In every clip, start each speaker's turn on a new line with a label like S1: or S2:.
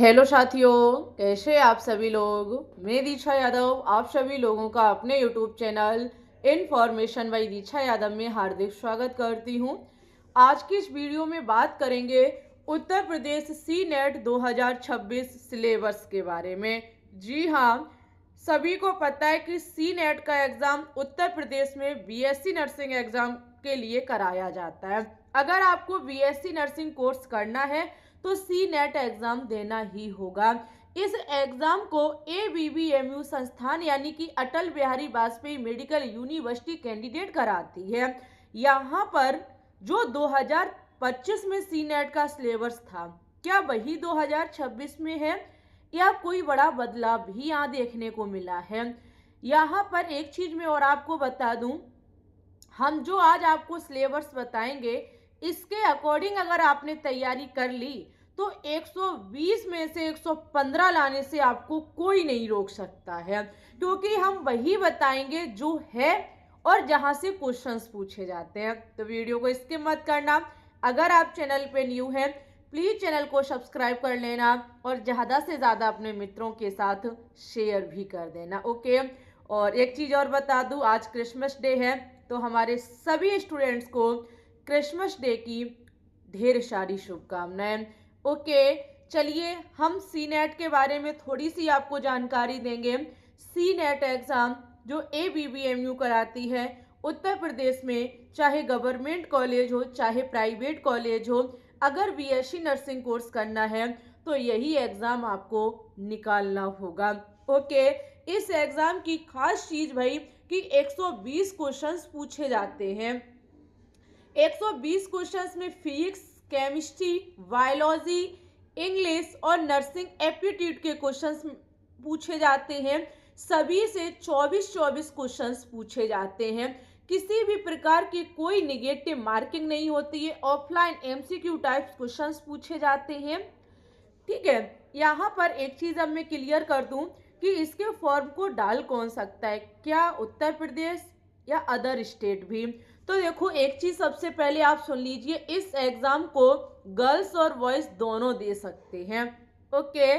S1: Hello साथियों, कैसे आप सभी लोग। मैं दीक्षा यादव आप सभी लोगों का अपने यूट्यूब चैनल इन्फॉर्मेशन बाय दीक्षा यादव में हार्दिक स्वागत करती हूं। आज की इस वीडियो में बात करेंगे उत्तर प्रदेश सी नेट 2026 सिलेबस के बारे में। जी हाँ, सभी को पता है कि सी नेट का एग्ज़ाम उत्तर प्रदेश में बीएससी नर्सिंग एग्ज़ाम के लिए कराया जाता है। अगर आपको बीएससी नर्सिंग कोर्स करना है तो सी नेट एग्ज़ाम देना ही होगा। इस एग्ज़ाम को ABBMU संस्थान यानी कि Atal Bihari Vajpayee medical university candidate कराती है। यहाँ पर जो 2025 में सी नेट का सिलेबस था, क्या वही 2026 में है या कोई बड़ा बदलाव भी यहाँ देखने को मिला है। यहाँ पर एक चीज़ मैं और आपको बता दूँ, हम जो आज आपको सिलेबस बताएंगे इसके अकॉर्डिंग अगर आपने तैयारी कर ली तो 120 में से 115 लाने से आपको कोई नहीं रोक सकता है, क्योंकि हम वही बताएंगे जो है और जहां से क्वेश्चंस पूछे जाते हैं। तो वीडियो को स्किप मत करना। अगर आप चैनल पे न्यू हैं प्लीज़ चैनल को सब्सक्राइब कर लेना और ज़्यादा से ज़्यादा अपने मित्रों के साथ शेयर भी कर देना। ओके, और एक चीज़ और बता दूँ, आज क्रिसमस डे है तो हमारे सभी स्टूडेंट्स को क्रिसमस डे की ढेर सारी शुभकामनाएं। ओके, चलिए हम सी नेट के बारे में थोड़ी सी आपको जानकारी देंगे। सी नेट एग्ज़ाम जो ABBMU कराती है उत्तर प्रदेश में, चाहे गवर्नमेंट कॉलेज हो चाहे प्राइवेट कॉलेज हो, अगर बीएससी नर्सिंग कोर्स करना है तो यही एग्ज़ाम आपको निकालना होगा। ओके, इस एग्ज़ाम की खास चीज़ भाई कि 120 क्वेश्चंस पूछे जाते हैं। 120 क्वेश्चंस में फिजिक्स, केमिस्ट्री, बायोलॉजी, इंग्लिश और नर्सिंग एप्टीट्यूड के क्वेश्चंस पूछे जाते हैं। सभी से 24-24 क्वेश्चंस पूछे जाते हैं। किसी भी प्रकार की कोई निगेटिव मार्किंग नहीं होती है। ऑफलाइन MCQ टाइप्स क्वेश्चंस पूछे जाते हैं। ठीक है, यहाँ पर एक चीज़ अब मैं क्लियर कर दूँ कि इसके फॉर्म को डाल कौन सकता है, क्या उत्तर प्रदेश या अदर स्टेट भी। तो देखो एक चीज़ सबसे पहले आप सुन लीजिए, इस एग्ज़ाम को गर्ल्स और बॉयज़ दोनों दे सकते हैं। ओके,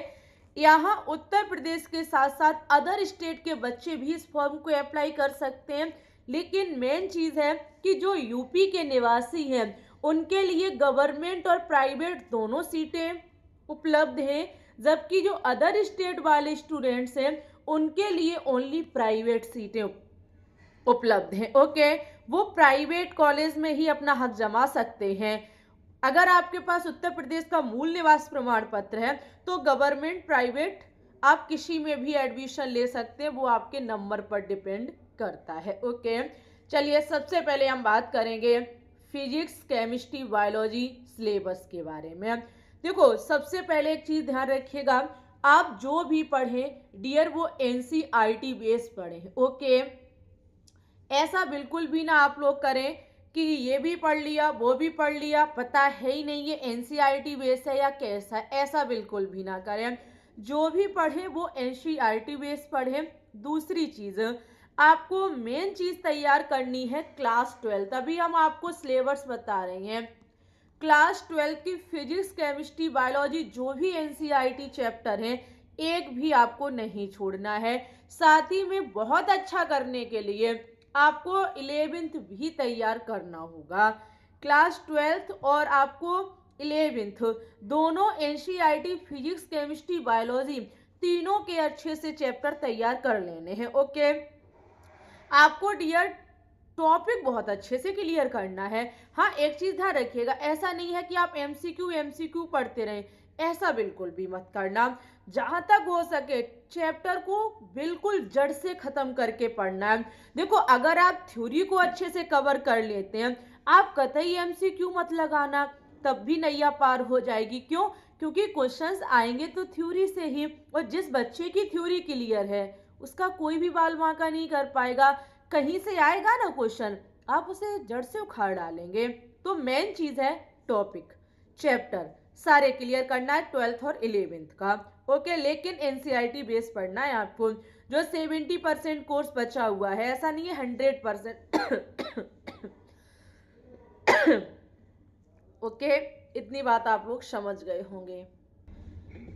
S1: यहाँ उत्तर प्रदेश के साथ साथ अदर स्टेट के बच्चे भी इस फॉर्म को अप्लाई कर सकते हैं। लेकिन मेन चीज़ है कि जो यूपी के निवासी हैं उनके लिए गवर्नमेंट और प्राइवेट दोनों सीटें उपलब्ध हैं, जबकि जो अदर स्टेट वाले स्टूडेंट्स हैं उनके लिए ओनली प्राइवेट सीटें उपलब्ध हैं। ओके, वो प्राइवेट कॉलेज में ही अपना हक जमा सकते हैं। अगर आपके पास उत्तर प्रदेश का मूल निवास प्रमाण पत्र है तो गवर्नमेंट प्राइवेट आप किसी में भी एडमिशन ले सकते हैं, वो आपके नंबर पर डिपेंड करता है। ओके, चलिए सबसे पहले हम बात करेंगे फिजिक्स, केमिस्ट्री, बायोलॉजी सिलेबस के बारे में। देखो सबसे पहले एक चीज़ ध्यान रखिएगा, आप जो भी पढ़ें डियर वो NCERT बेस पढ़ें। ओके, ऐसा बिल्कुल भी ना आप लोग करें कि ये भी पढ़ लिया वो भी पढ़ लिया, पता है ही नहीं ये NCERT बेस है या कैसा है, ऐसा बिल्कुल भी ना करें। जो भी पढ़े वो NCERT बेस पढ़ें। दूसरी चीज़, आपको मेन चीज़ तैयार करनी है क्लास 12, तभी हम आपको सिलेबस बता रहे हैं। क्लास 12 की फिजिक्स, केमिस्ट्री, बायोलॉजी जो भी NCERT चैप्टर हैं एक भी आपको नहीं छोड़ना है। साथ ही में बहुत अच्छा करने के लिए आपको 11th भी तैयार करना होगा। क्लास 12th और आपको 11th दोनों NCERT फिजिक्स, केमिस्ट्री, बायोलॉजी तीनों के अच्छे से चैप्टर तैयार कर लेने हैं। ओके, आपको डियर टॉपिक बहुत अच्छे से क्लियर करना है। हाँ, एक चीज़ ध्यान रखिएगा, ऐसा नहीं है कि आप MCQ पढ़ते रहें, ऐसा बिल्कुल भी मत करना। जहाँ तक हो सके चैप्टर को बिल्कुल जड़ से ख़त्म करके पढ़ना है। देखो अगर आप थ्योरी को अच्छे से कवर कर लेते हैं, आप कतई MCQ मत लगाना, तब भी नैया पार हो जाएगी। क्यों? क्योंकि क्वेश्चंस आएंगे तो थ्योरी से ही, और जिस बच्चे की थ्योरी क्लियर है उसका कोई भी बाल बांका नहीं कर पाएगा। कहीं से आएगा ना क्वेश्चन, आप उसे जड़ से उखाड़ डालेंगे। तो मेन चीज़ है टॉपिक, चैप्टर सारे क्लियर करना है 12th और 11th का। ओके, लेकिन NCERT बेस पढ़ना है आपको। जो 70% कोर्स बचा हुआ है, ऐसा नहीं है 100%। ओके, इतनी बात आप लोग समझ गए होंगे।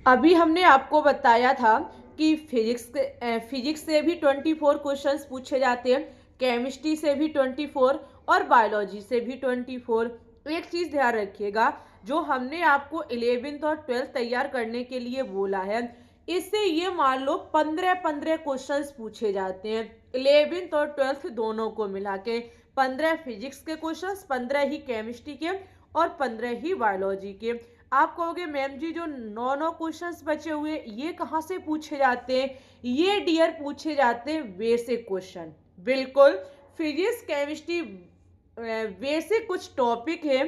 S1: अभी हमने आपको बताया था कि फिजिक्स से भी 24 क्वेश्चंस पूछे जाते हैं, केमिस्ट्री से भी 24 और बायोलॉजी से भी 24। एक चीज़ ध्यान रखिएगा, जो हमने आपको 11th और 12th तैयार करने के लिए बोला है, इससे ये मान लो 15-15 क्वेश्चंस पूछे जाते हैं। 11th और 12th दोनों को मिला के 15 फिजिक्स के क्वेश्चंस, 15 ही केमिस्ट्री के और 15 ही बायोलॉजी के। आप कहोगे मैम जी जो 9 क्वेश्चंस बचे हुए ये कहाँ से पूछे जाते हैं? ये डियर पूछे जाते हैं बेसिक क्वेश्चन। बिल्कुल, फिजिक्स केमिस्ट्री बेसिक कुछ टॉपिक है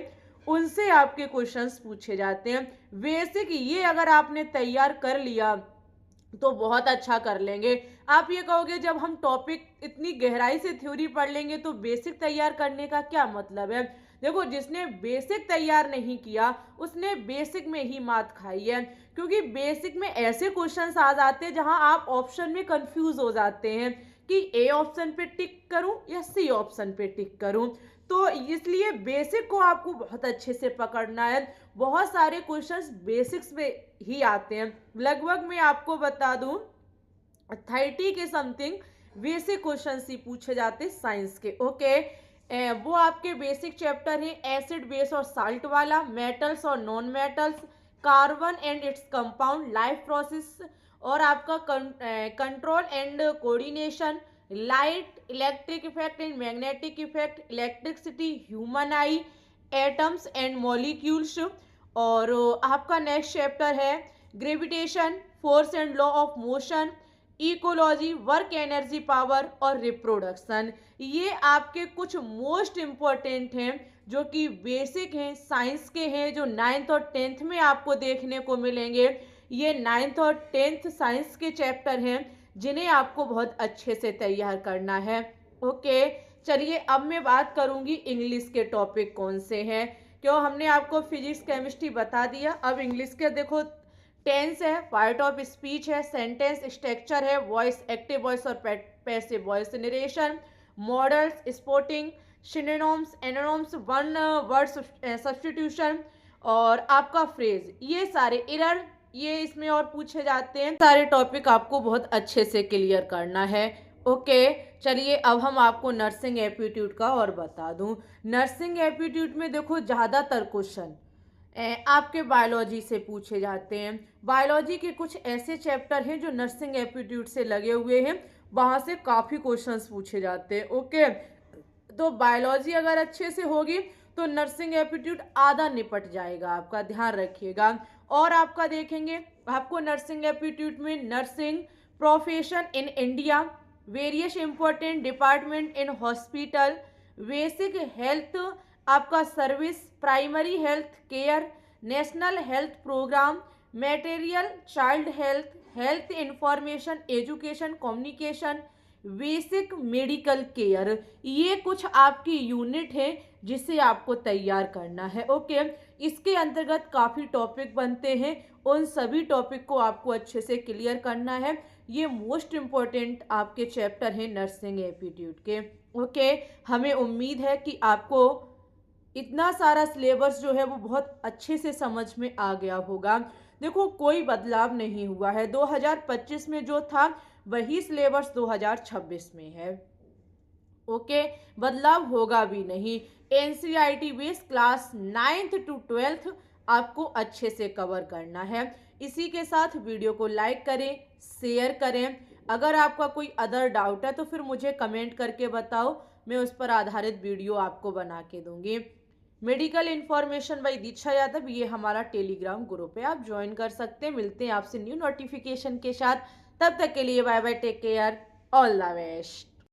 S1: उनसे आपके क्वेश्चंस पूछे जाते हैं। बेसिक ये अगर आपने तैयार कर लिया तो बहुत अच्छा कर लेंगे। आप ये कहोगे जब हम टॉपिक इतनी गहराई से थ्योरी पढ़ लेंगे तो बेसिक तैयार करने का क्या मतलब है? देखो, जिसने बेसिक तैयार नहीं किया उसने बेसिक में ही मात खाई है, क्योंकि बेसिक में ऐसे क्वेश्चंस आ जाते हैं जहां आप ऑप्शन में कंफ्यूज हो जाते हैं कि ए ऑप्शन पे टिक करूं या सी ऑप्शन पे टिक करूं। तो इसलिए बेसिक को आपको बहुत अच्छे से पकड़ना है। बहुत सारे क्वेश्चंस बेसिक्स में ही आते हैं। लगभग मैं आपको बता दूं 30 के समथिंग बेसिक क्वेश्चन ही पूछे जाते हैं साइंस के। ओके, वो आपके बेसिक चैप्टर हैं एसिड बेस और साल्ट वाला, मेटल्स और non metals, carbon and its compound, life process और आपका control and coordination, light, electric effect and magnetic effect, electricity, human I, atoms and molecules. और आपका नेक्स्ट चैप्टर है gravitation, force and law of motion, ecology, work energy power और reproduction. ये आपके कुछ most important हैं जो कि बेसिक हैं, साइंस के हैं, जो 9th और 10th में आपको देखने को मिलेंगे। ये 9th और 10th साइंस के चैप्टर हैं जिन्हें आपको बहुत अच्छे से तैयार करना है। ओके, चलिए अब मैं बात करूंगी इंग्लिश के टॉपिक कौन से हैं। क्यों, हमने आपको फिजिक्स केमिस्ट्री बता दिया, अब इंग्लिश के देखो टेंस है, पार्ट ऑफ स्पीच है, सेंटेंस स्ट्रक्चर है, वॉइस, एक्टिव वॉइस और passive voice, narration, models, sporting, synonyms, anonymous, one word substitution और आपका फ्रेज, ये सारे एरर ये इसमें और पूछे जाते हैं। सारे टॉपिक आपको बहुत अच्छे से क्लियर करना है। ओके, चलिए अब हम आपको नर्सिंग एप्टीट्यूड का और बता दूं। नर्सिंग एप्टीट्यूड में देखो ज़्यादातर क्वेश्चन आपके बायोलॉजी से पूछे जाते हैं। बायोलॉजी के कुछ ऐसे चैप्टर हैं जो नर्सिंग एप्टीट्यूड से लगे हुए हैं, वहाँ से काफ़ी क्वेश्चंस पूछे जाते हैं। ओके, तो बायोलॉजी अगर अच्छे से होगी तो नर्सिंग एप्टीट्यूड आधा निपट जाएगा आपका, ध्यान रखिएगा। और आपका देखेंगे आपको नर्सिंग एप्टीट्यूड में nursing profession in India, various important department in hospital, basic health आपका service, primary health care, national health program, material, child health, health information, education, communication, basic medical care, ये कुछ आपकी यूनिट है जिसे आपको तैयार करना है। ओके, इसके अंतर्गत काफ़ी टॉपिक बनते हैं, उन सभी टॉपिक को आपको अच्छे से क्लियर करना है। ये मोस्ट इम्पॉर्टेंट आपके चैप्टर हैं नर्सिंग एप्टीट्यूड के। ओके, हमें उम्मीद है कि आपको इतना सारा सिलेबस जो है वो बहुत अच्छे से समझ में आ गया होगा। देखो, कोई बदलाव नहीं हुआ है, 2025 में जो था वही सिलेबस 2026 में है। ओके, बदलाव होगा भी नहीं। NCERT base class 9th to 12th आपको अच्छे से कवर करना है। इसी के साथ वीडियो को लाइक करें, शेयर करें। अगर आपका कोई अदर डाउट है तो फिर मुझे कमेंट करके बताओ, मैं उस पर आधारित वीडियो आपको बना के दूंगी। मेडिकल इन्फॉर्मेशन बाय दीक्षा यादव, ये हमारा टेलीग्राम ग्रुप है, आप ज्वाइन कर सकते हैं। मिलते हैं आपसे न्यू नोटिफिकेशन के साथ, तब तक के लिए bye bye, take care, all the best.